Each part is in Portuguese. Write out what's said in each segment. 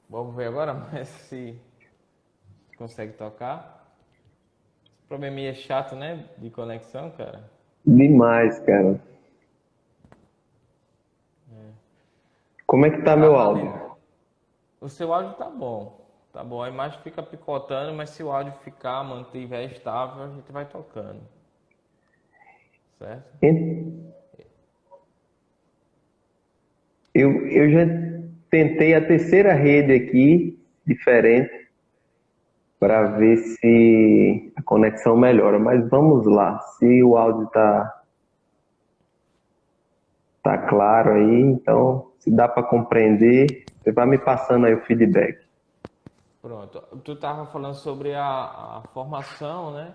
Vamos ver agora, mas se consegue tocar. Esse probleminha chato, né? De conexão, cara. Demais, cara. Como é que Eu tá meu tava ali. áudio? O seu áudio tá bom. Tá bom, a imagem fica picotando, mas se o áudio ficar, mantiver estável, a gente vai tocando. Certo? En- eu já tentei a terceira rede aqui, diferente, para ver se a conexão melhora. Mas vamos lá. Se o áudio tá claro aí, então se dá para compreender, você vai me passando aí o feedback. Pronto. Tu tava falando sobre a formação, né?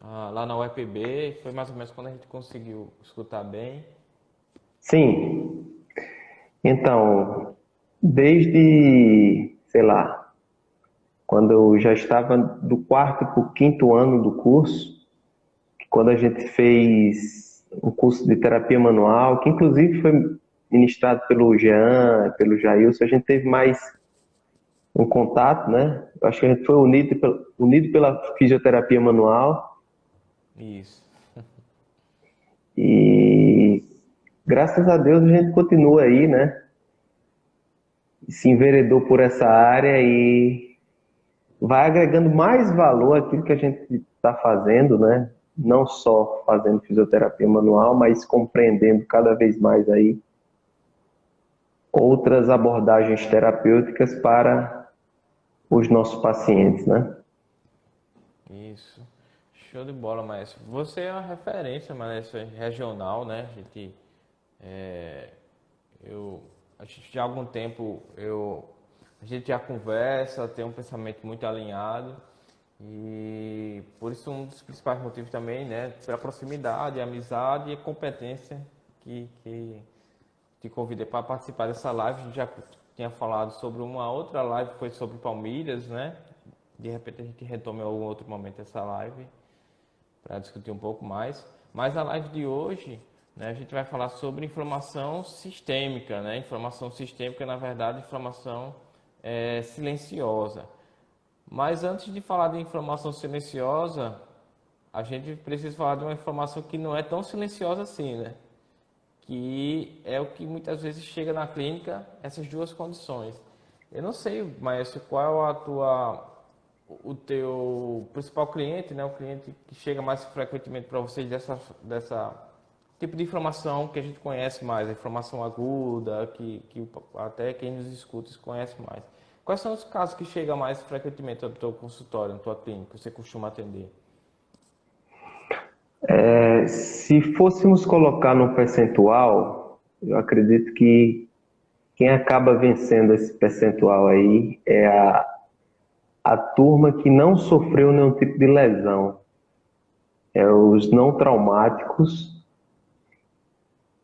Lá na UEPB, foi mais ou menos quando a gente conseguiu escutar bem. Sim. Então, desde, sei lá, quando eu já estava do quarto para o quinto ano do curso, quando a gente fez um curso de terapia manual, que inclusive foi ministrado pelo Jean, pelo Jailson, a gente teve mais um contato, né? Eu acho que a gente foi unido pela fisioterapia manual Isso. e graças a Deus a gente continua aí, né? Se enveredou por essa área e vai agregando mais valor àquilo que a gente está fazendo, né? Não só fazendo fisioterapia manual, mas compreendendo cada vez mais aí outras abordagens terapêuticas para os nossos pacientes, né? Isso. Show de bola, Maestro. Você é uma referência, Maestro, regional, né? É, eu, a gente já há algum tempo, a gente já conversa, tem um pensamento muito alinhado e por isso um dos principais motivos também, né? Pela proximidade, amizade e competência que te convidei para participar dessa live. A gente já tinha falado sobre uma outra live que foi sobre Palmeiras, né? De repente a gente retoma em algum outro momento essa live para discutir um pouco mais. Mas a live de hoje, né, a gente vai falar sobre inflamação sistêmica, né? Inflamação sistêmica, na verdade, inflamação silenciosa. Mas antes de falar de inflamação silenciosa, a gente precisa falar de uma inflamação que não é tão silenciosa assim, né? Que é o que muitas vezes chega na clínica, essas duas condições. Eu não sei, Maestro, qual é o teu principal cliente, né? O cliente que chega mais frequentemente para vocês dessa tipo de inflamação que a gente conhece mais, a inflamação aguda, que até quem nos escuta conhece mais. Quais são os casos que chegam mais frequentemente no teu consultório, na tua clínica, que você costuma atender? Se fôssemos colocar no percentual, eu acredito que quem acaba vencendo esse percentual aí é a turma que não sofreu nenhum tipo de lesão. É os não traumáticos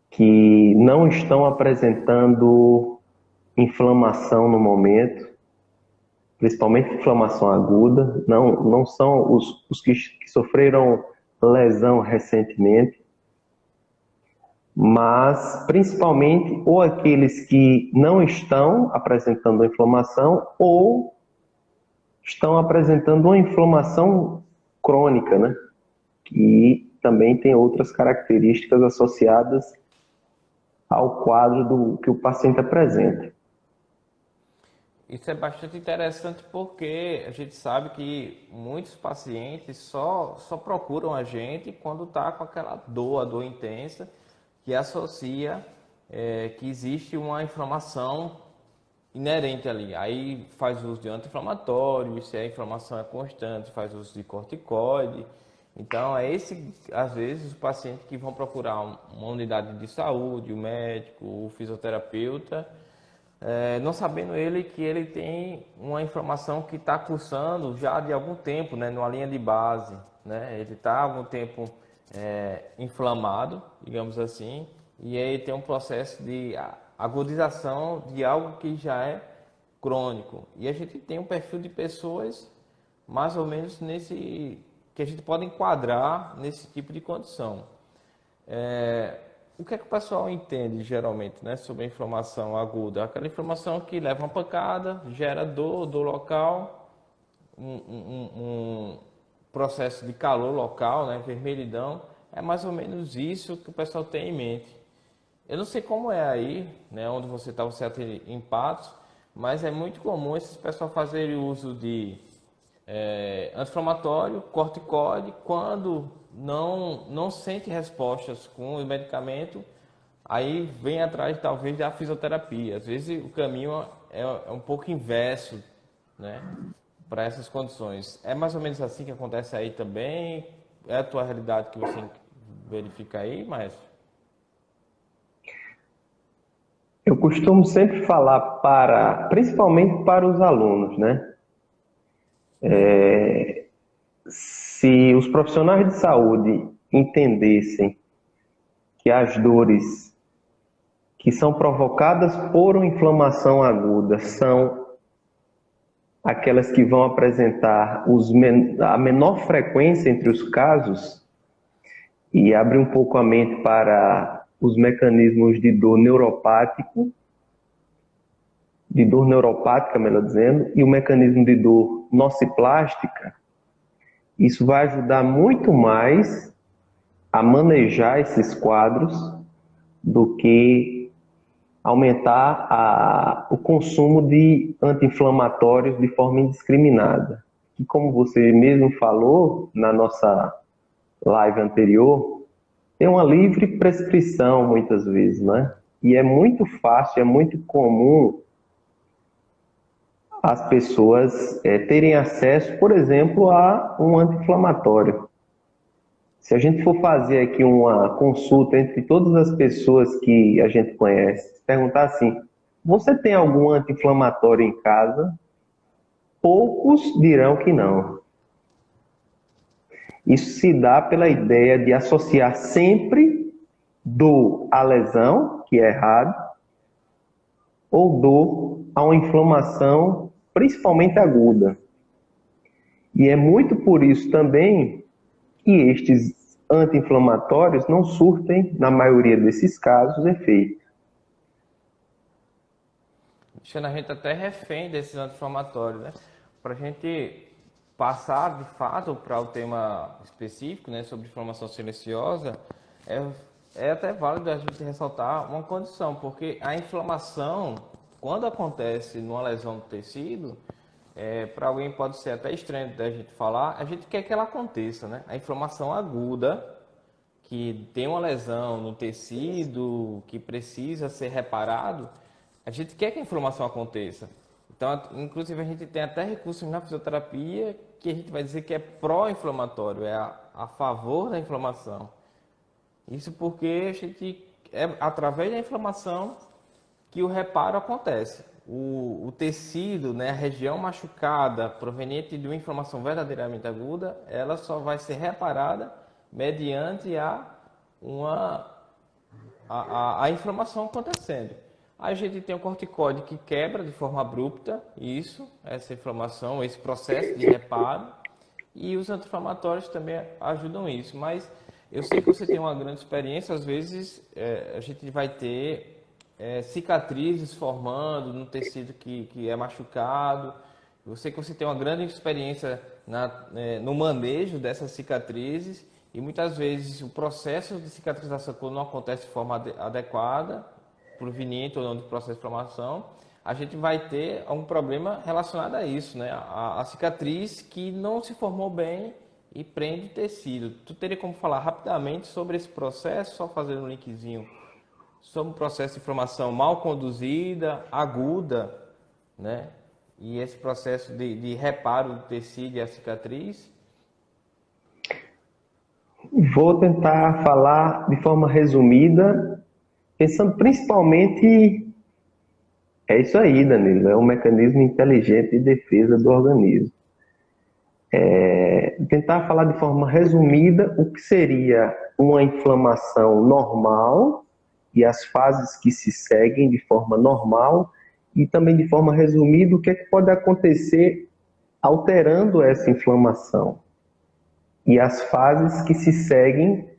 que não estão apresentando inflamação no momento, principalmente inflamação aguda, não são os que sofreram lesão recentemente, mas principalmente ou aqueles que não estão apresentando inflamação ou estão apresentando uma inflamação crônica, né? Que também tem outras características associadas ao quadro do que o paciente apresenta. Isso é bastante interessante porque a gente sabe que muitos pacientes só procuram a gente quando está com aquela dor, a dor intensa, que associa que existe uma inflamação inerente ali. Aí faz uso de anti-inflamatório, se a inflamação é constante, faz uso de corticoide. Então, é esse, às vezes, os pacientes que vão procurar uma unidade de saúde, o médico, o fisioterapeuta, não sabendo ele que ele tem uma inflamação que está cursando já de algum tempo, né, numa linha de base, né? Ele está há algum tempo inflamado, digamos assim, e aí tem um processo de agudização de algo que já é crônico. E a gente tem um perfil de pessoas mais ou menos nesse que a gente pode enquadrar nesse tipo de condição. o que é que o pessoal entende geralmente, né, sobre a inflamação aguda? Aquela inflamação que leva uma pancada, gera dor, dor local, um processo de calor local, né, vermelhidão. É mais ou menos isso que o pessoal tem em mente. Eu não sei como é aí, né, onde você atende em Patos, mas é muito comum esses pessoal fazerem uso de anti-inflamatório, corticoide, quando não sente respostas com o medicamento, aí vem atrás talvez da fisioterapia. Às vezes o caminho é um pouco inverso, né, para essas condições. É mais ou menos assim que acontece aí também? É a tua realidade que você verifica aí, maestro? Eu costumo sempre falar principalmente para os alunos, né? Se os profissionais de saúde entendessem que as dores que são provocadas por uma inflamação aguda são aquelas que vão apresentar a menor frequência entre os casos, e abre um pouco a mente para os mecanismos de dor neuropática, melhor dizendo, e o mecanismo de dor nociplástica, isso vai ajudar muito mais a manejar esses quadros do que aumentar o consumo de anti-inflamatórios de forma indiscriminada. E como você mesmo falou na nossa live anterior, tem uma livre prescrição muitas vezes, né? E é muito fácil, é muito comum as pessoas terem acesso, por exemplo, a um anti-inflamatório. Se a gente for fazer aqui uma consulta entre todas as pessoas que a gente conhece, perguntar assim: você tem algum anti-inflamatório em casa? Poucos dirão que não. Isso se dá pela ideia de associar sempre dor à lesão, que é errado, ou dor a uma inflamação, principalmente aguda. E é muito por isso também que estes anti-inflamatórios não surtem, na maioria desses casos, efeito. Deixando a gente até refém desses anti-inflamatórios, né? Para a gente passar de fato para o tema específico, né, sobre inflamação silenciosa, é, é até válido a gente ressaltar uma condição, porque a inflamação, quando acontece numa lesão do tecido, para alguém pode ser até estranho da gente falar, a gente quer que ela aconteça, né? A inflamação aguda, que tem uma lesão no tecido, que precisa ser reparado, a gente quer que a inflamação aconteça. Então, inclusive, a gente tem até recursos na fisioterapia que a gente vai dizer que é pró-inflamatório, é a favor da inflamação. Isso porque a gente é através da inflamação que o reparo acontece. O tecido, né, a região machucada proveniente de uma inflamação verdadeiramente aguda, ela só vai ser reparada mediante a inflamação acontecendo. A gente tem o corticóide que quebra de forma abrupta isso, essa inflamação, esse processo de reparo, e os anti-inflamatórios também ajudam isso. Mas eu sei que você tem uma grande experiência, às vezes a gente vai ter cicatrizes formando no tecido que é machucado. Eu sei que você tem uma grande experiência no manejo dessas cicatrizes, e muitas vezes o processo de cicatrização, quando não acontece de forma adequada, proveniente ou não do processo de inflamação, a gente vai ter algum problema relacionado a isso, né? A cicatriz que não se formou bem e prende o tecido. Tu teria como falar rapidamente sobre esse processo, só fazer um linkzinho sobre o processo de inflamação mal conduzida, aguda, né? E esse processo de reparo do tecido e a cicatriz? Vou tentar falar de forma resumida, pensando principalmente, é isso aí, Danilo, é um mecanismo inteligente de defesa do organismo. Tentar falar de forma resumida o que seria uma inflamação normal e as fases que se seguem de forma normal, e também de forma resumida o que é que pode acontecer alterando essa inflamação e as fases que se seguem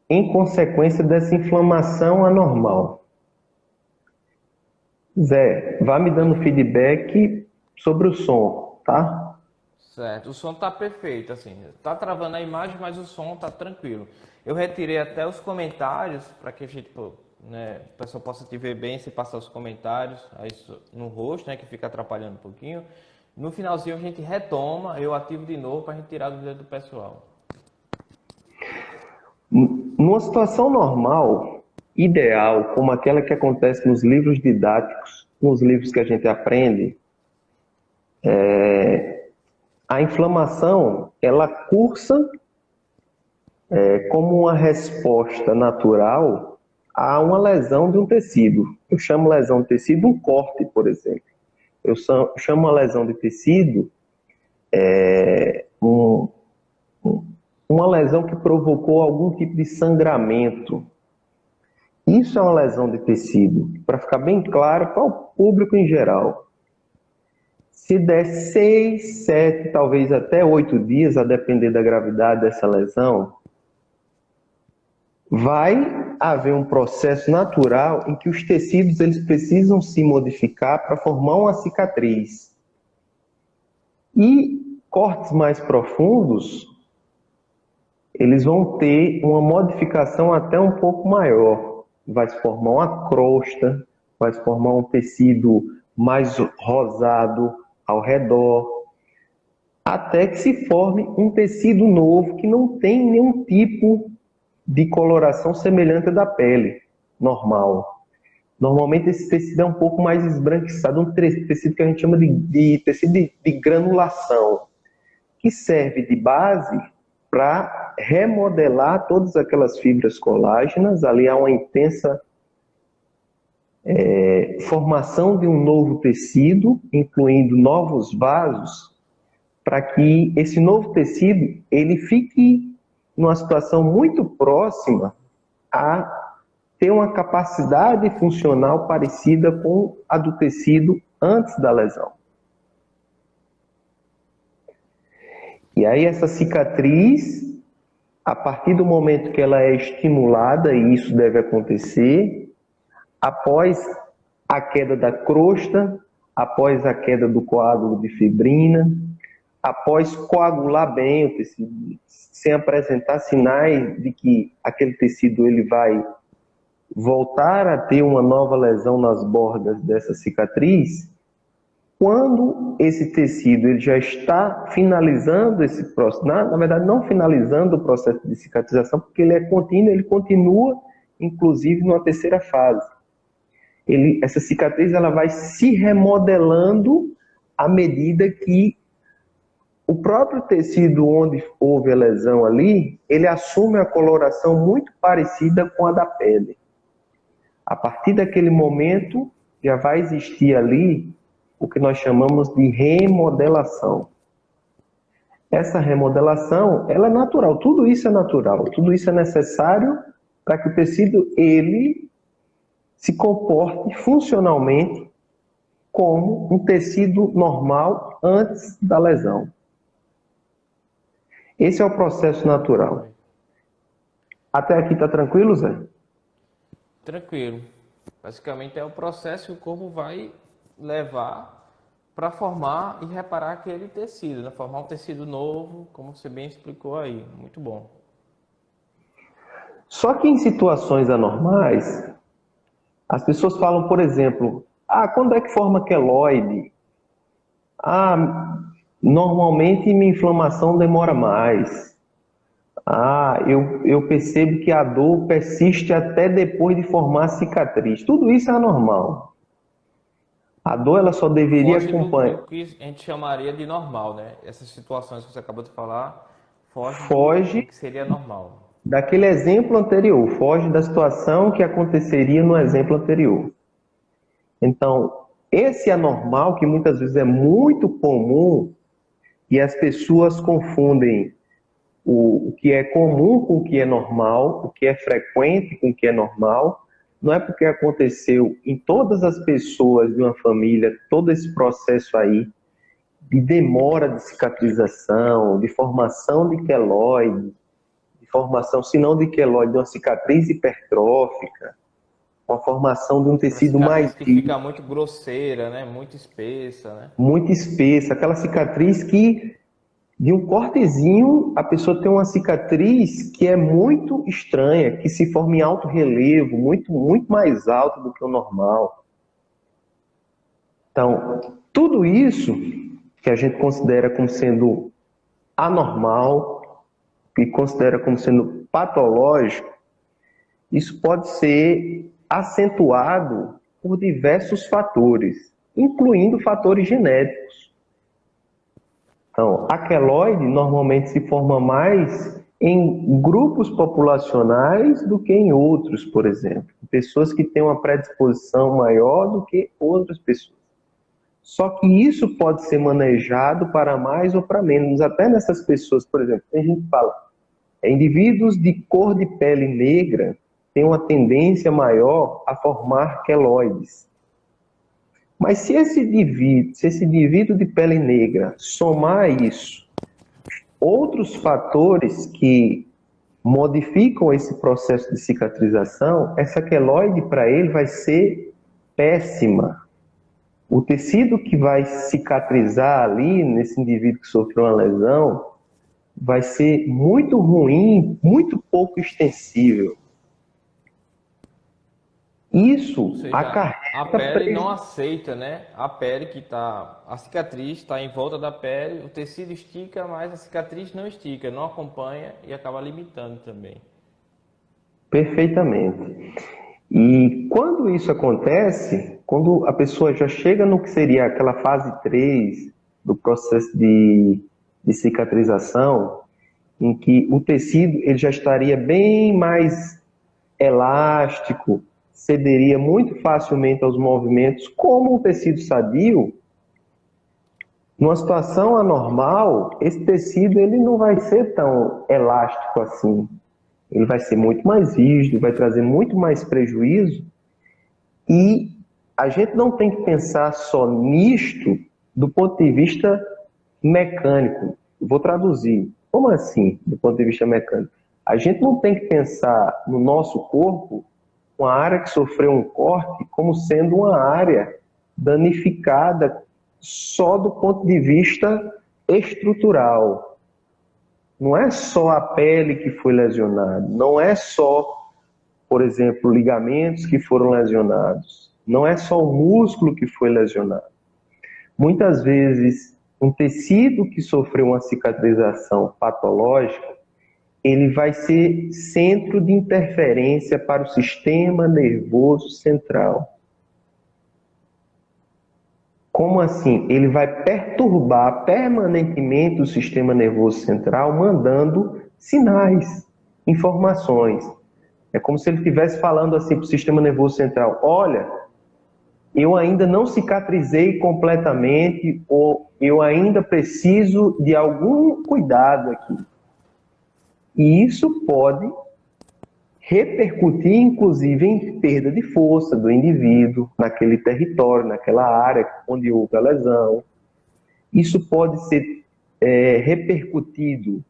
em consequência dessa inflamação anormal. Zé, vá me dando feedback sobre o som, tá? Certo, o som tá perfeito, assim, tá travando a imagem, mas o som tá tranquilo. Eu retirei até os comentários para que a gente, pô, né, o pessoal possa te ver bem, se passar os comentários aí no rosto, né, que fica atrapalhando um pouquinho. No finalzinho a gente retoma, eu ativo de novo para a gente tirar do dedo do pessoal. Numa situação normal, ideal, como aquela que acontece nos livros didáticos, nos livros que a gente aprende, a inflamação, ela cursa como uma resposta natural a uma lesão de um tecido. Eu chamo lesão de tecido um corte, por exemplo. Eu chamo a lesão de tecido um, uma lesão que provocou algum tipo de sangramento. Isso é uma lesão de tecido, para ficar bem claro para o público em geral. Se der 6, 7, talvez até 8 dias, a depender da gravidade dessa lesão, vai haver um processo natural em que os tecidos eles precisam se modificar para formar uma cicatriz. E cortes mais profundos, eles vão ter uma modificação até um pouco maior. Vai se formar uma crosta, vai se formar um tecido mais rosado ao redor, até que se forme um tecido novo que não tem nenhum tipo de coloração semelhante à da pele normal. Normalmente esse tecido é um pouco mais esbranquiçado, um tecido que a gente chama de tecido de granulação, que serve de base para remodelar todas aquelas fibras colágenas. Ali há uma intensa formação de um novo tecido, incluindo novos vasos, para que esse novo tecido ele fique numa situação muito próxima a ter uma capacidade funcional parecida com a do tecido antes da lesão. E aí essa cicatriz, a partir do momento que ela é estimulada, e isso deve acontecer, após a queda da crosta, após a queda do coágulo de fibrina, após coagular bem o tecido, sem apresentar sinais de que aquele tecido ele vai voltar a ter uma nova lesão nas bordas dessa cicatriz, quando esse tecido ele já está finalizando esse processo, na verdade não finalizando o processo de cicatrização, porque ele é contínuo, ele continua inclusive numa terceira fase. Essa cicatriz ela vai se remodelando à medida que o próprio tecido onde houve a lesão ali, ele assume a coloração muito parecida com a da pele. A partir daquele momento, já vai existir ali o que nós chamamos de remodelação. Essa remodelação, ela é natural, tudo isso é natural, tudo isso é necessário para que o tecido, ele se comporte funcionalmente como um tecido normal antes da lesão. Esse é o processo natural. Até aqui está tranquilo, Zé? Tranquilo. Basicamente é o processo que o corpo vai levar para formar e reparar aquele tecido, né? Formar um tecido novo, como você bem explicou aí. Muito bom. Só que em situações anormais, as pessoas falam, por exemplo, quando é que forma queloide? Normalmente minha inflamação demora mais. Eu percebo que a dor persiste até depois de formar a cicatriz. Tudo isso é anormal. A dor ela só deveria acompanhar. Do que a gente chamaria de normal, né? Essas situações que você acabou de falar, Foge do que seria normal. daquele exemplo anterior, foge da situação que aconteceria no exemplo anterior. Então, esse anormal, que muitas vezes é muito comum, e as pessoas confundem o que é comum com o que é normal, o que é frequente com o que é normal, não é porque aconteceu em todas as pessoas de uma família, todo esse processo aí de demora de cicatrização, de formação de queloide, de formação, se não de queloide, de uma cicatriz hipertrófica, uma formação de um Aquela tecido mais cicatriz que rígido, fica muito grosseira, né? Muito espessa, né? muito espessa, aquela cicatriz que de um cortezinho a pessoa tem uma cicatriz que é muito estranha, que se forma em alto relevo, muito mais alto do que o normal. Então, tudo isso que a gente considera como sendo anormal e considera como sendo patológico, isso pode ser acentuado por diversos fatores, incluindo fatores genéticos. Então, a queloide normalmente se forma mais em grupos populacionais do que em outros, por exemplo. Pessoas que têm uma predisposição maior do que outras pessoas. Só que isso pode ser manejado para mais ou para menos. Até nessas pessoas, por exemplo, a gente fala, indivíduos de cor de pele negra têm uma tendência maior a formar queloides. Mas se esse indivíduo de pele negra somar a isso outros fatores que modificam esse processo de cicatrização, essa queloide para ele vai ser péssima. O tecido que vai cicatrizar ali nesse indivíduo que sofreu uma lesão vai ser muito ruim, muito pouco extensível. Ou Isso seja, a acarreta pele não aceita, né? A pele que tá, a cicatriz está em volta da pele, o tecido estica, mas a cicatriz não estica, não acompanha e acaba limitando também. perfeitamente. E quando isso acontece, quando a pessoa já chega no que seria aquela fase 3 do processo de cicatrização, em que o tecido ele já estaria bem mais elástico, cederia muito facilmente aos movimentos, como o tecido sadio, numa situação anormal, esse tecido ele não vai ser tão elástico assim. Ele vai ser muito mais rígido, vai trazer muito mais prejuízo. E a gente não tem que pensar só nisto do ponto de vista mecânico. Vou traduzir. Como assim, do ponto de vista mecânico? A gente não tem que pensar no nosso corpo, uma área que sofreu um corte, como sendo uma área danificada só do ponto de vista estrutural. Não é só a pele que foi lesionada, não é só, por exemplo, ligamentos que foram lesionados, não é só o músculo que foi lesionado. Muitas vezes, um tecido que sofreu uma cicatrização patológica, ele vai ser centro de interferência para o sistema nervoso central. Como assim? Ele vai perturbar permanentemente o sistema nervoso central, mandando sinais, informações. É como se ele estivesse falando assim para o sistema nervoso central: olha, eu ainda não cicatrizei completamente, ou eu ainda preciso de algum cuidado aqui. E isso pode repercutir, inclusive, em perda de força do indivíduo naquele território, naquela área onde houve a lesão. Isso pode ser repercutido,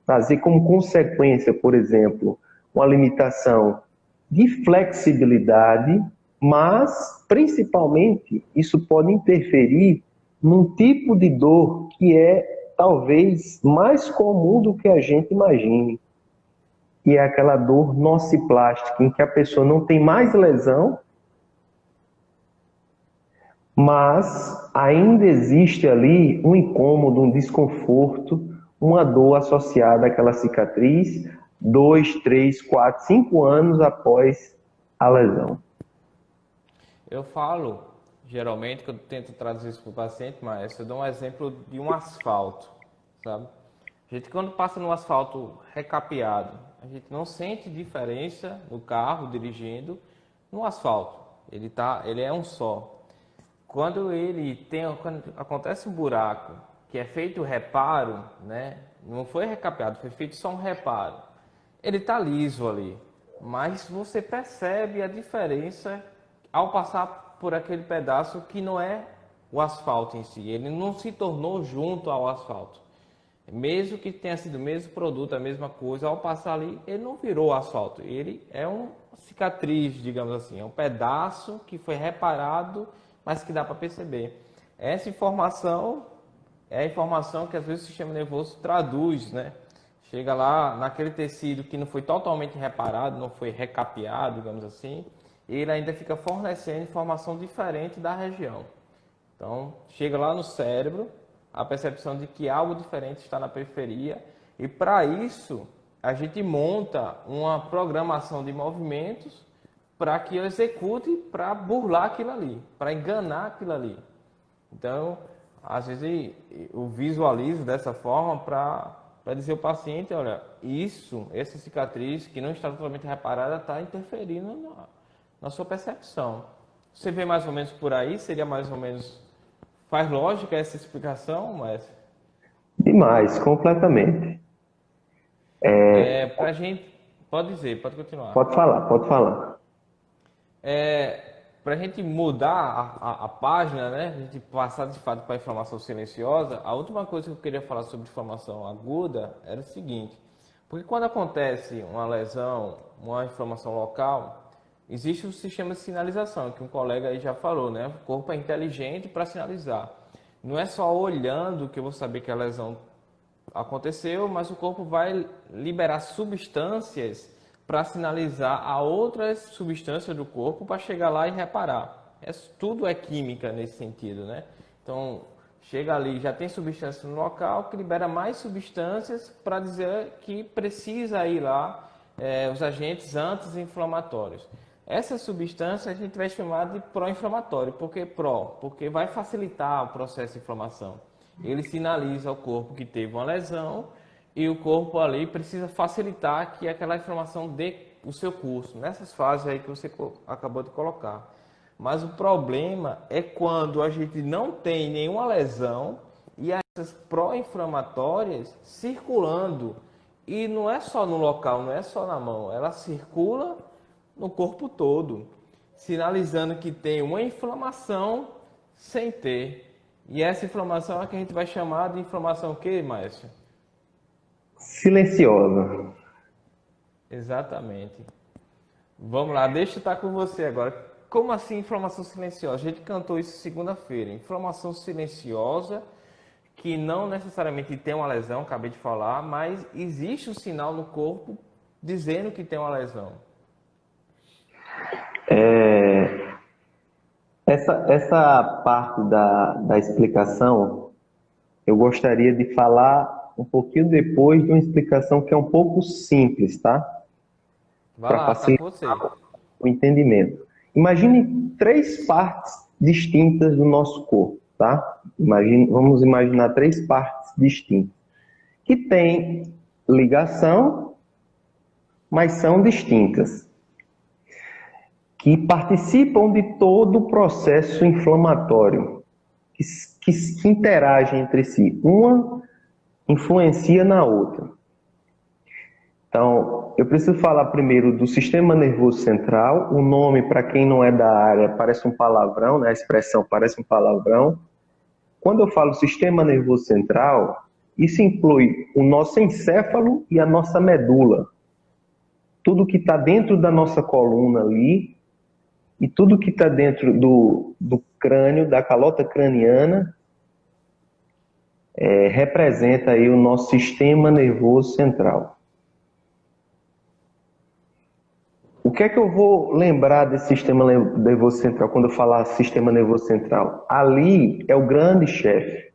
trazer como consequência, por exemplo, uma limitação de flexibilidade, mas, principalmente, isso pode interferir num tipo de dor que é talvez mais comum do que a gente imagine, que é aquela dor nociplástica, em que a pessoa não tem mais lesão, mas ainda existe ali um incômodo, um desconforto, uma dor associada àquela cicatriz, 2, 3, 4, 5 anos após a lesão. Eu falo, geralmente, quando eu tento traduzir isso para o paciente, mas eu dou um exemplo de um asfalto, sabe? A gente, quando passa no asfalto recapeado, a gente não sente diferença no carro dirigindo no asfalto. Ele é um só. Quando acontece um buraco, que é feito o reparo, né? Não foi recapeado, foi feito só um reparo. Ele está liso ali, mas você percebe a diferença ao passar por aquele pedaço que não é o asfalto em si. Ele não se tornou junto ao asfalto. Mesmo que tenha sido o mesmo produto, a mesma coisa, ao passar ali, ele não virou asfalto. Ele é uma cicatriz, digamos assim, é um pedaço que foi reparado, mas que dá para perceber. Essa informação é a informação que às vezes o sistema nervoso traduz, né? Chega lá naquele tecido que não foi totalmente reparado, não foi recapeado, digamos assim, e ele ainda fica fornecendo informação diferente da região. Então, chega lá no cérebro, a percepção de que algo diferente está na periferia, e para isso a gente monta uma programação de movimentos para que eu execute para burlar aquilo ali, para enganar aquilo ali. Então, às vezes eu visualizo dessa forma para dizer ao paciente, olha, essa cicatriz que não está totalmente reparada está interferindo na sua percepção. Você vê mais ou menos por aí? Seria mais ou menos... Faz lógica essa explicação, mas... Demais, completamente. Pra gente... Pode dizer, pode continuar. Pode falar, pode falar. Para a gente mudar a página, né? A gente passar de fato para a inflamação silenciosa, a última coisa que eu queria falar sobre inflamação aguda era o seguinte, porque quando acontece uma lesão, uma inflamação local, existe um sistema de sinalização, que um colega aí já falou, né? O corpo é inteligente para sinalizar. Não é só olhando que eu vou saber que a lesão aconteceu, mas o corpo vai liberar substâncias para sinalizar a outras substâncias do corpo para chegar lá e reparar. Tudo é química nesse sentido, né? Então, chega ali, já tem substância no local que libera mais substâncias para dizer que precisa ir lá os agentes anti-inflamatórios. Essa substância a gente vai chamar de pró-inflamatório. Por que pró? Porque vai facilitar o processo de inflamação. Ele sinaliza ao corpo que teve uma lesão e o corpo ali precisa facilitar que aquela inflamação dê o seu curso, nessas fases aí que você acabou de colocar. Mas o problema é quando a gente não tem nenhuma lesão e essas pró-inflamatórias circulando. E não é só no local, não é só na mão, ela circula no corpo todo, sinalizando que tem uma inflamação sem ter. E essa inflamação é a que a gente vai chamar de inflamação o quê, Márcio? Silenciosa. Exatamente. Vamos lá, deixa eu estar com você agora. Como assim inflamação silenciosa? A gente cantou isso segunda-feira. Inflamação silenciosa, que não necessariamente tem uma lesão, acabei de falar, mas existe um sinal no corpo dizendo que tem uma lesão. Essa parte da explicação, eu gostaria de falar um pouquinho depois de uma explicação que é um pouco simples, tá? Vai Para lá, tá com você. facilitar o entendimento. Imagine 3 partes distintas do nosso corpo, tá? Vamos imaginar 3 partes distintas, que têm ligação, mas são distintas, que participam de todo o processo inflamatório, que interagem entre si. Uma influencia na outra. Então, eu preciso falar primeiro do sistema nervoso central. O nome, para quem não é da área, parece um palavrão, né? A expressão parece um palavrão. Quando eu falo sistema nervoso central, isso inclui o nosso encéfalo e a nossa medula. Tudo que está dentro da nossa coluna ali, e tudo que está dentro do crânio, da calota craniana, representa aí o nosso sistema nervoso central. O que é que eu vou lembrar desse sistema nervoso central quando eu falar sistema nervoso central? Ali é o grande chefe.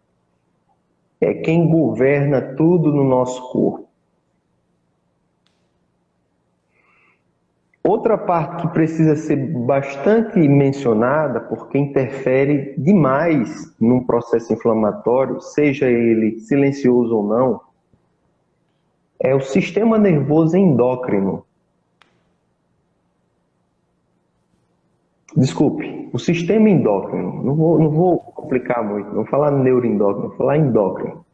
É quem governa tudo no nosso corpo. Outra parte que precisa ser bastante mencionada, porque interfere demais num processo inflamatório, seja ele silencioso ou não, é o sistema nervoso endócrino. Desculpe, o sistema endócrino. Não vou complicar muito, não vou falar neuroendócrino, vou falar endócrino.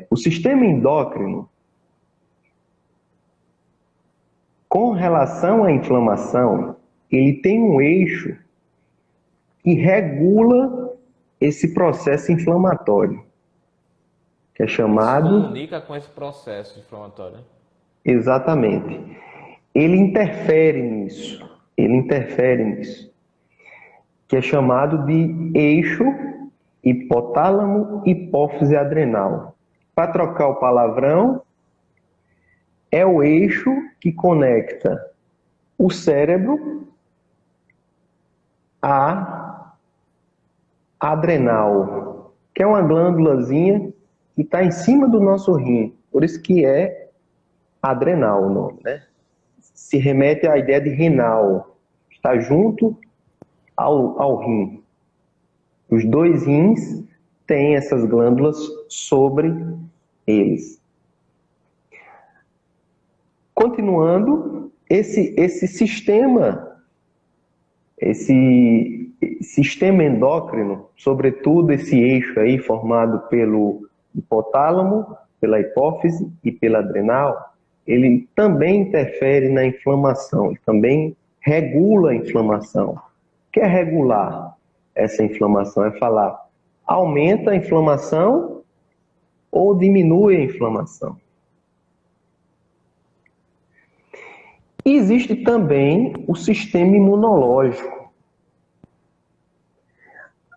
O sistema endócrino, com relação à inflamação, ele tem um eixo que regula esse processo inflamatório. que é Se chamado... comunica com esse processo inflamatório, né? Exatamente. Ele interfere nisso, que é chamado de eixo hipotálamo hipófise adrenal. Para trocar o palavrão, é o eixo que conecta o cérebro à adrenal, que é uma glândulazinha que está em cima do nosso rim, por isso que é adrenal o nome, né? Se remete à ideia de renal, está junto ao rim. Os dois rins têm essas glândulas sobre eles. Continuando, esse sistema endócrino, sobretudo esse eixo aí formado pelo hipotálamo, pela hipófise e pela adrenal, ele também interfere na inflamação, ele também regula a inflamação. O que é regular essa inflamação? É falar, aumenta a inflamação ou diminui a inflamação. E existe também o sistema imunológico.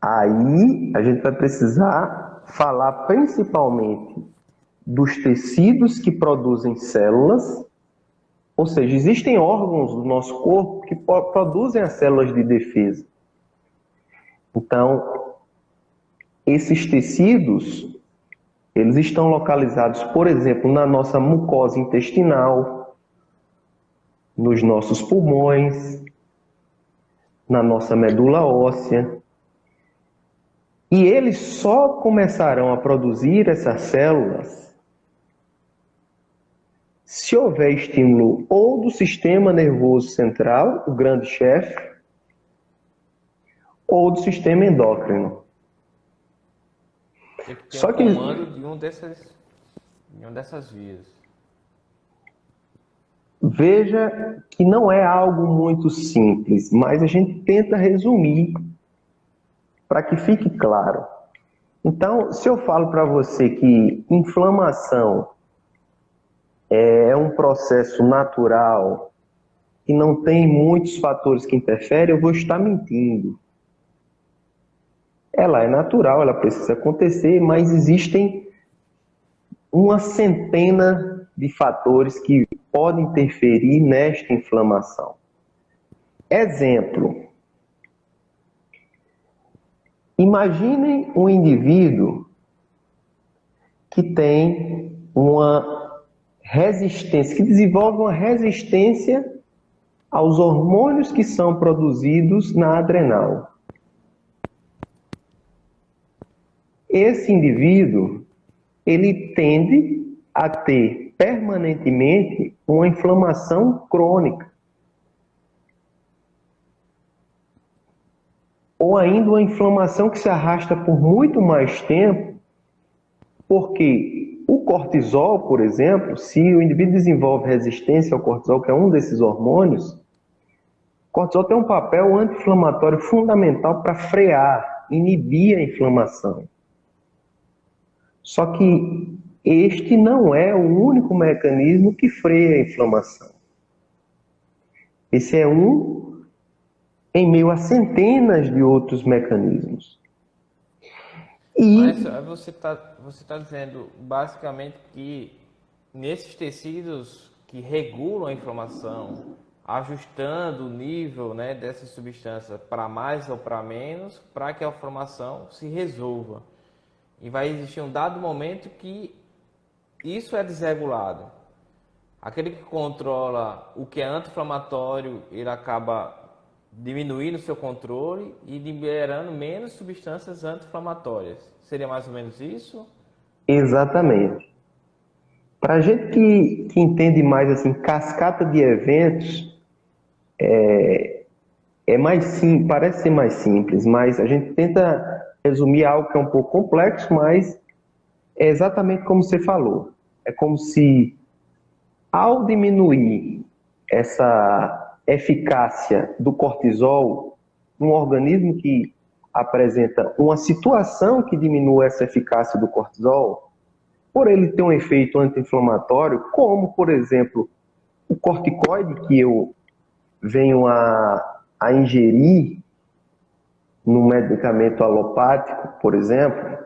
Aí a gente vai precisar falar principalmente dos tecidos que produzem células, ou seja, existem órgãos do nosso corpo que produzem as células de defesa. Então, esses tecidos, eles estão localizados, por exemplo, na nossa mucosa intestinal, nos nossos pulmões, na nossa medula óssea. E eles só começarão a produzir essas células se houver estímulo ou do sistema nervoso central, o grande chefe, ou do sistema endócrino. Tem que ter Só um que comando de uma dessas vias. veja que não é algo muito simples, mas a gente tenta resumir para que fique claro. Então, se eu falo para você que inflamação é um processo natural e não tem muitos fatores que interferem, eu vou estar mentindo. Ela é natural, ela precisa acontecer, mas existem uma centena de fatores que podem interferir nesta inflamação. Exemplo. Imaginem um indivíduo que tem uma resistência, que desenvolve uma resistência aos hormônios que são produzidos na adrenal. Esse indivíduo, ele tende a ter permanentemente uma inflamação crônica. Ou ainda uma inflamação que se arrasta por muito mais tempo, porque o cortisol, por exemplo, se o indivíduo desenvolve resistência ao cortisol, que é um desses hormônios, o cortisol tem um papel anti-inflamatório fundamental para frear, inibir a inflamação. Só que este não é o único mecanismo que freia a inflamação. Esse é um em meio a centenas de outros mecanismos. Mas você tá dizendo basicamente que nesses tecidos que regulam a inflamação, ajustando o nível, né, dessa substância para mais ou para menos, para que a inflamação se resolva. E vai existir um dado momento que isso é desregulado. Aquele que controla o que é anti-inflamatório, ele acaba diminuindo o seu controle e liberando menos substâncias anti-inflamatórias. Seria mais ou menos isso? Exatamente. Para a gente que entende mais assim, cascata de eventos, mais simples, parece ser mais simples, mas a gente tenta resumir algo que é um pouco complexo, mas é exatamente como você falou. É como se, ao diminuir essa eficácia do cortisol, um organismo que apresenta uma situação que diminui essa eficácia do cortisol, por ele ter um efeito anti-inflamatório, como, por exemplo, o corticoide que eu venho a ingerir no medicamento alopático, por exemplo,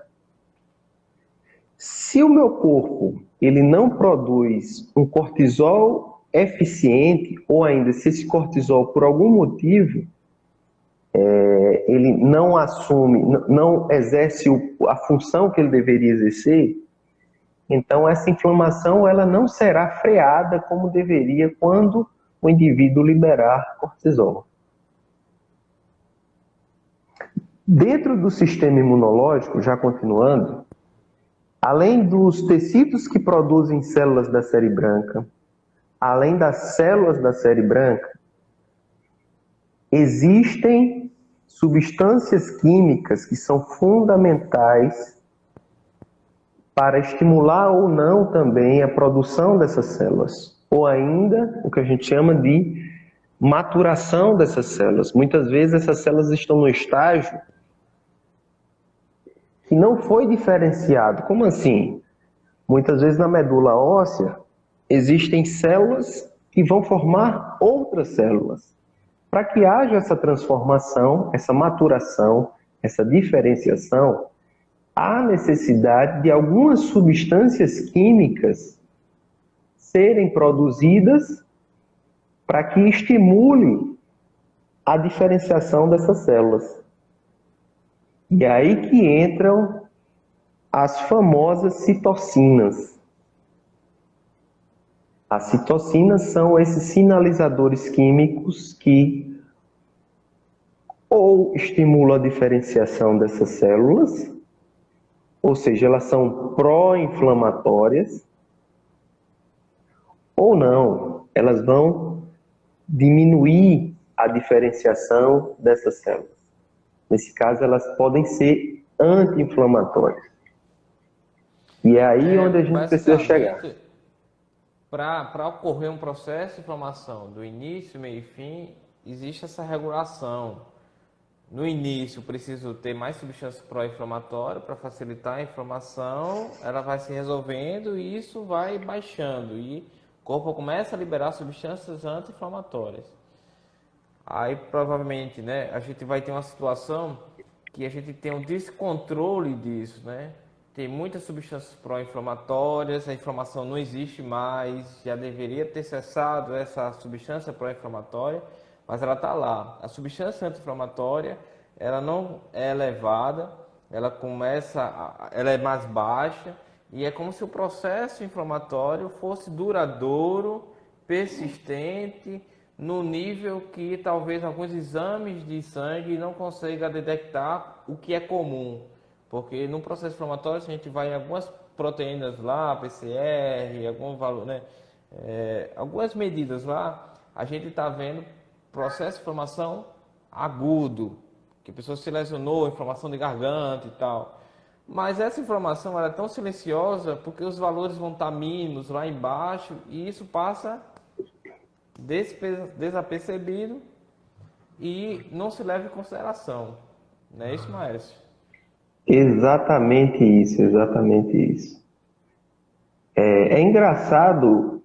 se o meu corpo ele não produz um cortisol eficiente, ou ainda se esse cortisol por algum motivo ele não assume, não exerce a função que ele deveria exercer, então essa inflamação ela não será freada como deveria quando o indivíduo liberar cortisol. Dentro do sistema imunológico, já continuando, além dos tecidos que produzem células da série branca, além das células da série branca, existem substâncias químicas que são fundamentais para estimular ou não também a produção dessas células, ou ainda o que a gente chama de maturação dessas células. Muitas vezes essas células estão no estágio que não foi diferenciado. Como assim? Muitas vezes na medula óssea existem células que vão formar outras células. Para que haja essa transformação, essa maturação, essa diferenciação, há necessidade de algumas substâncias químicas serem produzidas para que estimule a diferenciação dessas células. E aí que entram as famosas citocinas. As citocinas são esses sinalizadores químicos que ou estimulam a diferenciação dessas células, ou seja, elas são pró-inflamatórias, ou não, elas vão diminuir a diferenciação dessas células. Nesse caso, elas podem ser anti-inflamatórias. E é aí onde a gente precisa chegar. Para ocorrer um processo de inflamação do início, meio e fim, existe essa regulação. No início, preciso ter mais substância pró-inflamatória para facilitar a inflamação, ela vai se resolvendo e isso vai baixando. E o corpo começa a liberar substâncias anti-inflamatórias. Aí, provavelmente, né, a gente vai ter uma situação que a gente tem um descontrole disso, né? Tem muitas substâncias pró-inflamatórias, a inflamação não existe mais, já deveria ter cessado essa substância pró-inflamatória, mas ela está lá. A substância anti-inflamatória, ela não é elevada, ela é mais baixa, e é como se o processo inflamatório fosse duradouro, persistente, no nível que talvez alguns exames de sangue não consigam detectar o que é comum. Porque no processo inflamatório, se a gente vai em algumas proteínas lá, PCR, algum valor, né, algumas medidas lá, a gente está vendo processo de inflamação agudo, que a pessoa se lesionou, inflamação de garganta e tal. Mas essa inflamação ela é tão silenciosa porque os valores vão estar mínimos lá embaixo e isso passa desapercebido e não se leva em consideração. Não é isso, Maércio? Exatamente isso, exatamente isso. É engraçado,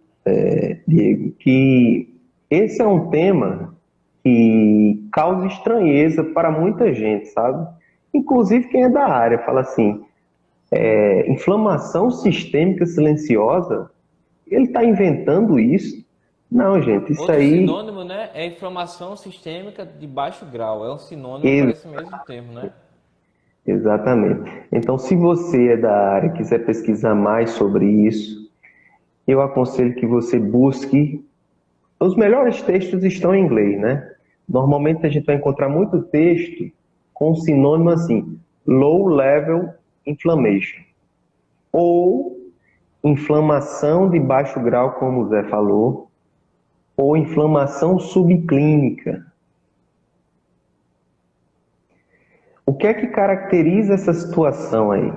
Diego, que esse é um tema que causa estranheza para muita gente, sabe? Inclusive quem é da área fala assim, inflamação sistêmica silenciosa, ele está inventando isso? Não, gente, isso Outro aí... sinônimo, né, é inflamação sistêmica de baixo grau. É um sinônimo para esse mesmo termo, né? Exatamente. Então, se você é da área e quiser pesquisar mais sobre isso, eu aconselho que você busque. Os melhores textos estão em inglês, né? Normalmente a gente vai encontrar muito texto com sinônimo assim, low level inflammation, ou inflamação de baixo grau, como o Zé falou, ou inflamação subclínica. O que é que caracteriza essa situação aí?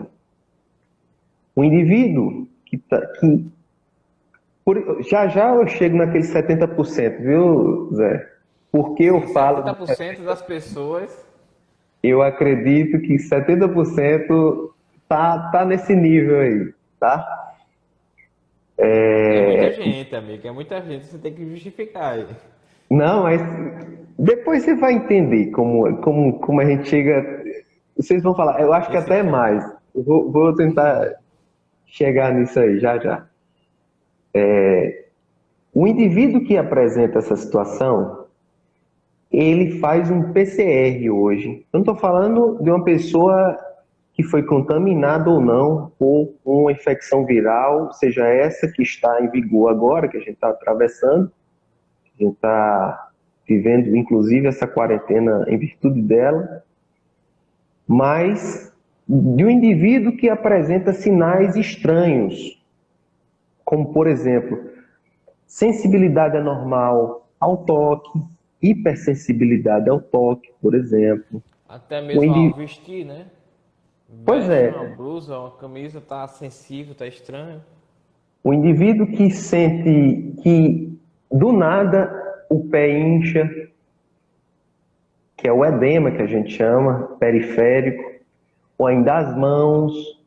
O indivíduo já já eu chego naqueles 70%, viu, Zé? Porque eu falo... 70% das pessoas... Eu acredito que 70% tá nesse nível aí. tá? É muita gente, amigo. É muita gente. Você tem que justificar aí. Não, mas depois você vai entender como a gente chega. Vocês vão falar, eu acho que Esse até ponto. mais. Eu vou tentar chegar nisso aí, já já. O indivíduo que apresenta essa situação, ele faz um PCR hoje. Eu não estou falando de uma pessoa que foi contaminada ou não por uma infecção viral, seja essa que está em vigor agora, que a gente está atravessando, a gente está vivendo inclusive essa quarentena em virtude dela, mas de um indivíduo que apresenta sinais estranhos, como por exemplo, sensibilidade anormal ao toque, hipersensibilidade ao toque, por exemplo. Até O mesmo ao indi... vestir, né? Pois Veste uma é, blusa, uma camisa, tá sensível, tá estranho. o indivíduo que sente que do nada o pé incha, que é o edema que a gente chama, periférico, ou ainda as mãos,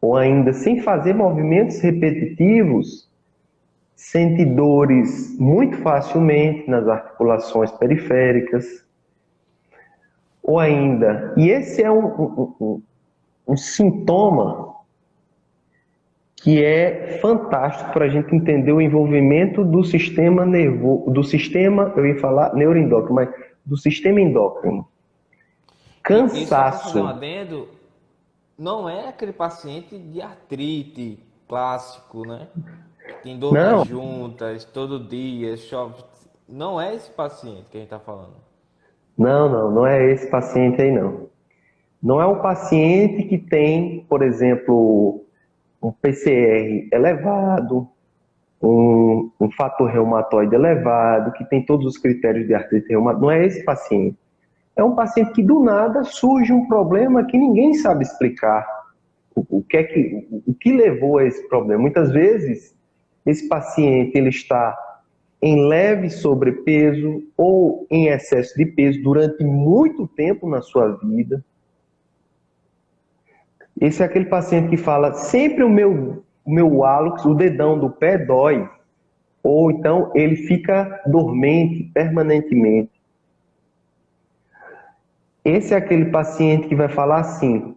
ou ainda sem fazer movimentos repetitivos, sente dores muito facilmente nas articulações periféricas, ou ainda, e esse é um sintoma que é fantástico para a gente entender o envolvimento do sistema nervoso, do sistema, eu ia falar neuroendócrino, mas do sistema endócrino. E só para fazer um Cansaço. adendo, não é aquele paciente de artrite clássico, né? Que tem dor nas Não, juntas todo dia, chove. Não é esse paciente que a gente está falando. não é esse paciente aí não. Não é o paciente que tem, por exemplo, um PCR elevado, um fator reumatoide elevado, que tem todos os critérios de artrite reumatoide. Não é esse paciente. É um paciente que do nada surge um problema que ninguém sabe explicar. O que levou a esse problema? Muitas vezes, esse paciente ele está em leve sobrepeso ou em excesso de peso durante muito tempo na sua vida. Esse é aquele paciente que fala, sempre o meu hálux, o dedão do pé dói, ou então ele fica dormente permanentemente. Esse é aquele paciente que vai falar assim,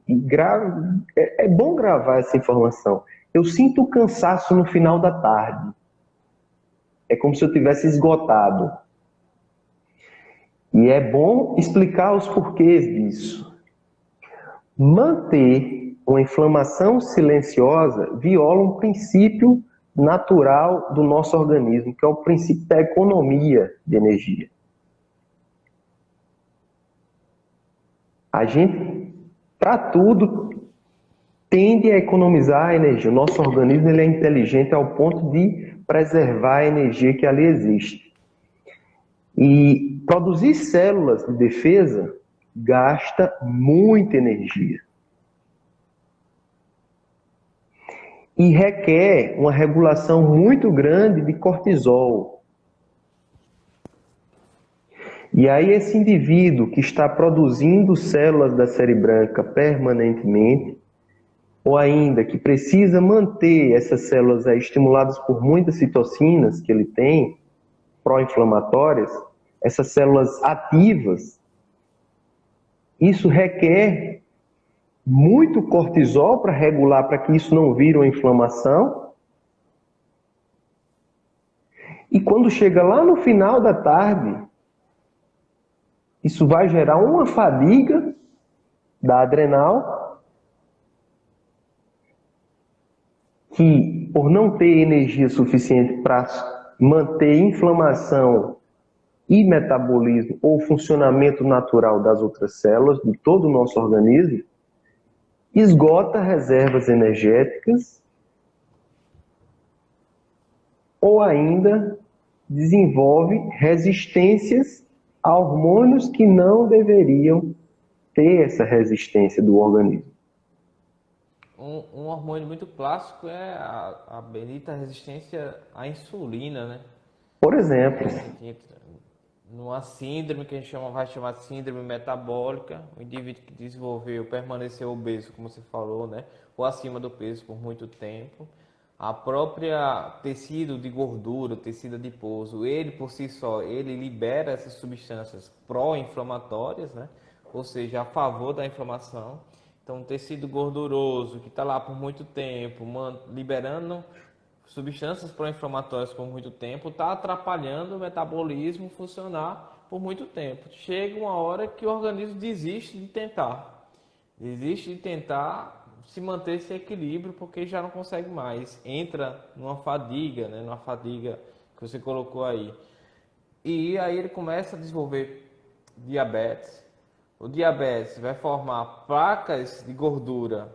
é bom gravar essa informação. Eu sinto cansaço no final da tarde. É como se eu tivesse esgotado. E é bom explicar os porquês disso. Manter uma inflamação silenciosa viola um princípio natural do nosso organismo, que é o princípio da economia de energia. A gente, para tudo, tende a economizar a energia. O nosso organismo ele é inteligente ao ponto de preservar a energia que ali existe. E produzir células de defesa gasta muita energia. E requer uma regulação muito grande de cortisol. E aí esse indivíduo que está produzindo células da série branca permanentemente, ou ainda que precisa manter essas células estimuladas por muitas citocinas que ele tem, pró-inflamatórias, essas células ativas, isso requer muito cortisol para regular, para que isso não vire uma inflamação. E quando chega lá no final da tarde, isso vai gerar uma fadiga da adrenal, que por não ter energia suficiente para manter inflamação e metabolismo ou funcionamento natural das outras células de todo o nosso organismo, esgota reservas energéticas ou ainda desenvolve resistências a hormônios que não deveriam ter essa resistência do organismo. Um hormônio muito clássico é a bendita resistência à insulina, né? Por Que a exemplo, gente numa síndrome que a gente vai chamar de síndrome metabólica, o indivíduo que desenvolveu, permaneceu obeso, como você falou, né? Ou acima do peso por muito tempo. A própria tecido de gordura, tecido adiposo, ele por si só, ele libera essas substâncias pró-inflamatórias, né? Ou seja, a favor da inflamação. Então, tecido gorduroso que está lá por muito tempo, liberando substâncias pró-inflamatórias por muito tempo, está atrapalhando o metabolismo funcionar por muito tempo. Chega uma hora que o organismo desiste de tentar. Desiste de tentar se manter esse equilíbrio porque já não consegue mais. Entra numa fadiga, né? Numa fadiga que você colocou aí. E aí ele começa a desenvolver diabetes. O diabetes vai formar placas de gordura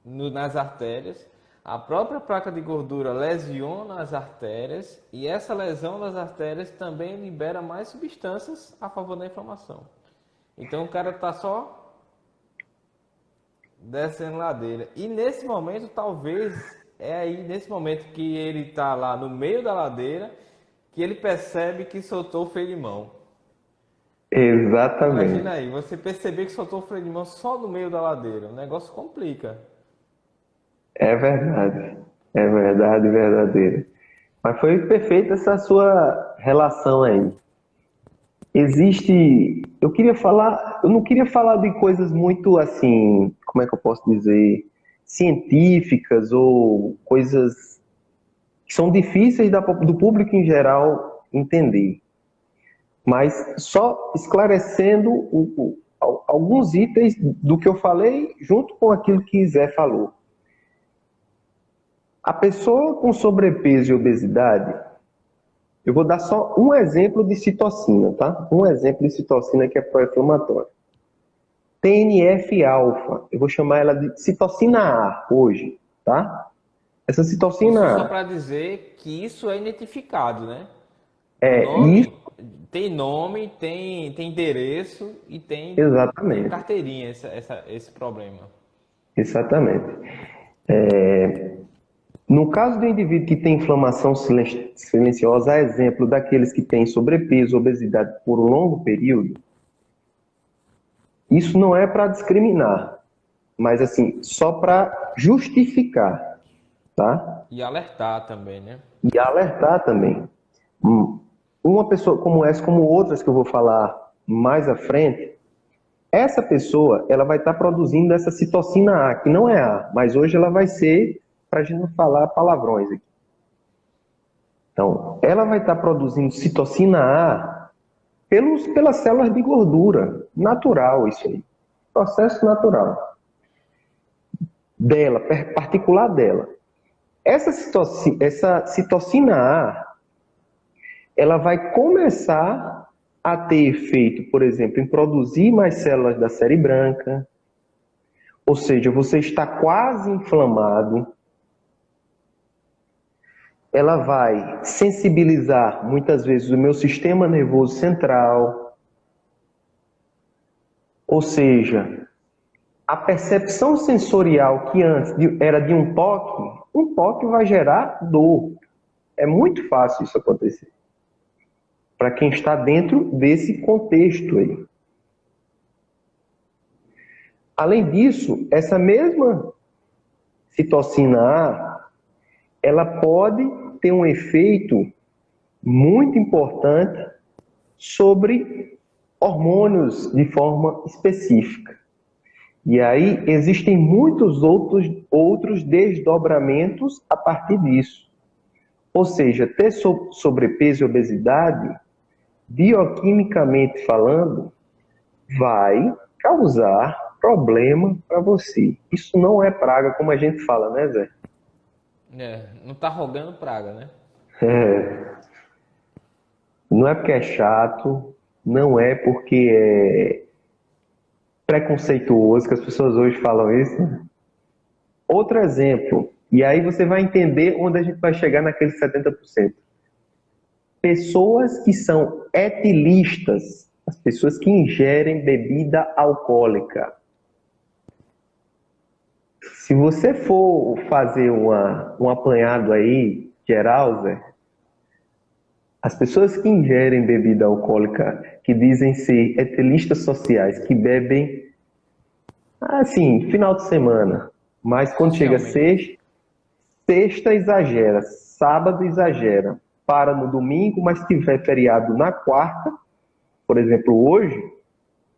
nas artérias. A própria placa de gordura lesiona as artérias e essa lesão das artérias também libera mais substâncias a favor da inflamação. Então o cara está só descendo ladeira. E nesse momento, talvez, é aí nesse momento que ele está lá no meio da ladeira que ele percebe que soltou o freio de mão. Imagina Exatamente. aí, você perceber que soltou o freio de mão só no meio da ladeira. O negócio complica. É verdade. É verdade, verdadeiro. Mas foi perfeita essa sua relação aí. Existe, eu não queria falar de coisas muito assim, como é que eu posso dizer, científicas ou coisas que são difíceis do público em geral entender. Mas só esclarecendo alguns itens do que eu falei junto com aquilo que Zé falou. A pessoa com sobrepeso e obesidade, eu vou dar só um exemplo de citocina, tá? Um exemplo de citocina que é pró-inflamatória. TNF-alfa, eu vou chamar ela de citocina A hoje, tá? Essa Isso citocina só A para dizer que isso é identificado, né? O é isso, nome tem endereço e tem exatamente, carteirinha esse problema. exatamente. No caso do indivíduo que tem inflamação silenciosa, a exemplo daqueles que têm sobrepeso, obesidade por um longo período, isso não é para discriminar, mas assim, só para justificar, tá? E alertar também, né? E alertar também. Uma pessoa como essa, como outras que eu vou falar mais à frente, essa pessoa ela vai estar produzindo essa citocina A, que não é A, mas hoje ela vai ser, para a gente não falar palavrões aqui. Então, ela vai estar produzindo citocina A pelas células de gordura. Natural isso aí. Processo natural. Dela, particular dela. Essa citocina A, ela vai começar a ter efeito, por exemplo, em produzir mais células da série branca. Ou seja, você está quase inflamado. Ela vai sensibilizar muitas vezes o meu sistema nervoso central. Ou seja, a percepção sensorial que antes era de um toque vai gerar dor. É muito fácil isso acontecer. Para quem está dentro desse contexto aí. Além disso, essa mesma citocina A, ela pode ter um efeito muito importante sobre hormônios de forma específica. E aí existem muitos outros desdobramentos a partir disso. Ou seja, ter sobrepeso e obesidade, bioquimicamente falando, vai causar problema para você. Isso não é praga, como a gente fala, né, Zé? É, não tá rogando praga, né? Não é porque é chato, não é porque é preconceituoso, que as pessoas hoje falam isso. Outro exemplo, e aí você vai entender onde a gente vai chegar naqueles 70%. Pessoas que são etilistas, as pessoas que ingerem bebida alcoólica. Se você for fazer um apanhado aí, geral, Zé, As pessoas que ingerem bebida alcoólica, que dizem ser etelistas sociais, que bebem, assim, final de semana, mas quando chega Socialmente. sexta, sexta exagera, sábado exagera, para no domingo, mas se tiver feriado na quarta, por exemplo, hoje,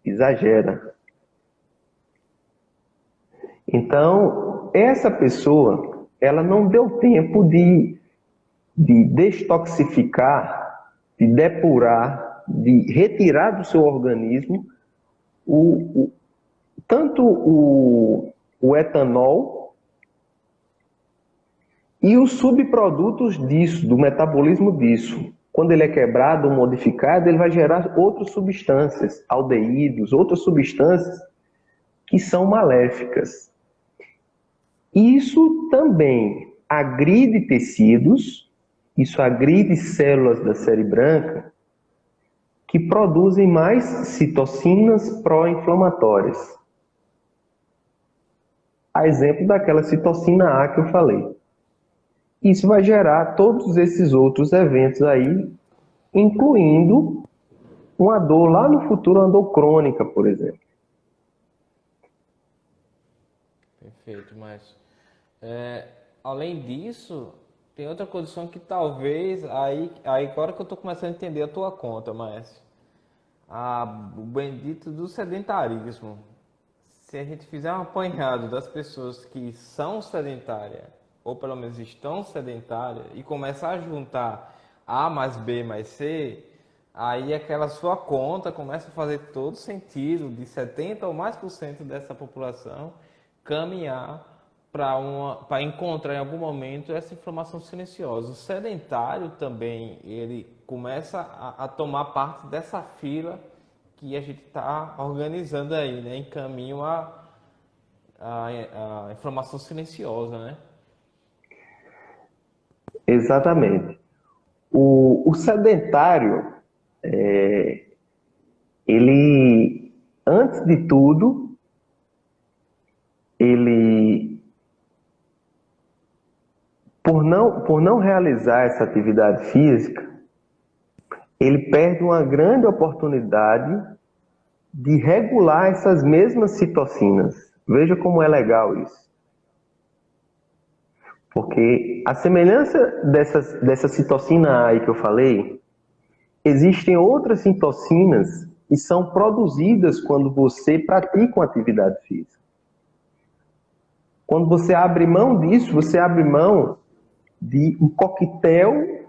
exagera. Então, essa pessoa, ela não deu tempo de detoxificar, de depurar, de retirar do seu organismo o, o, tanto o etanol e os subprodutos disso, do metabolismo disso. Quando ele é quebrado ou modificado, ele vai gerar outras substâncias, aldeídos, outras substâncias que são maléficas. Isso também agride tecidos, isso agride células da série branca, que produzem mais citocinas pró-inflamatórias. A exemplo daquela citocina A que eu falei. Isso vai gerar todos esses outros eventos aí, incluindo uma dor lá no futuro, uma dor crônica, por exemplo. Perfeito, mas além disso, tem outra condição que talvez aí agora que eu estou começando a entender a tua conta, mas o bendito do sedentarismo. Se a gente fizer um apanhado das pessoas que são sedentárias, ou pelo menos estão sedentárias, e começar a juntar A mais B mais C, aí aquela sua conta começa a fazer todo sentido de 70 ou mais por cento dessa população caminhar para encontrar em algum momento essa inflamação silenciosa. O sedentário também, ele começa a tomar parte dessa fila que a gente está organizando aí, né, em caminho à inflamação silenciosa, né? Exatamente. O sedentário, ele, antes de tudo, ele, por não realizar essa atividade física, ele perde uma grande oportunidade de regular essas mesmas citocinas. Veja como é legal isso. Porque a semelhança dessa citocina A aí que eu falei, existem outras citocinas que são produzidas quando você pratica uma atividade física. Quando você abre mão disso, você abre mão de um coquetel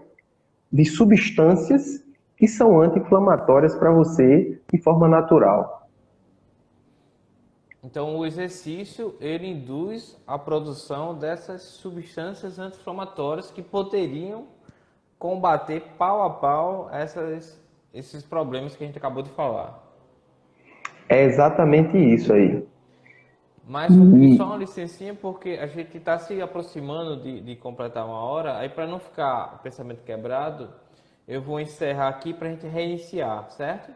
de substâncias que são anti-inflamatórias para você de forma natural. Então, o exercício ele induz a produção dessas substâncias anti-inflamatórias que poderiam combater pau a pau esses problemas que a gente acabou de falar. É exatamente isso aí. Mas vou pedir só E, uma licencinha porque a gente está se aproximando de completar uma hora. Aí, para não ficar o pensamento quebrado, eu vou encerrar aqui para a gente reiniciar, certo?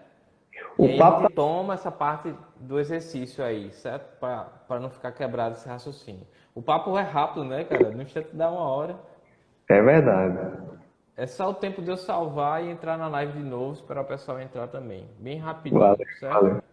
E o aí a gente papo toma essa parte do exercício aí, certo? Para não ficar quebrado esse raciocínio. O papo é rápido, né, cara? No instante dá uma hora. é verdade. É só o tempo de eu salvar e entrar na live de novo, esperar o pessoal entrar também. Bem rapidinho, Valeu, certo? valeu.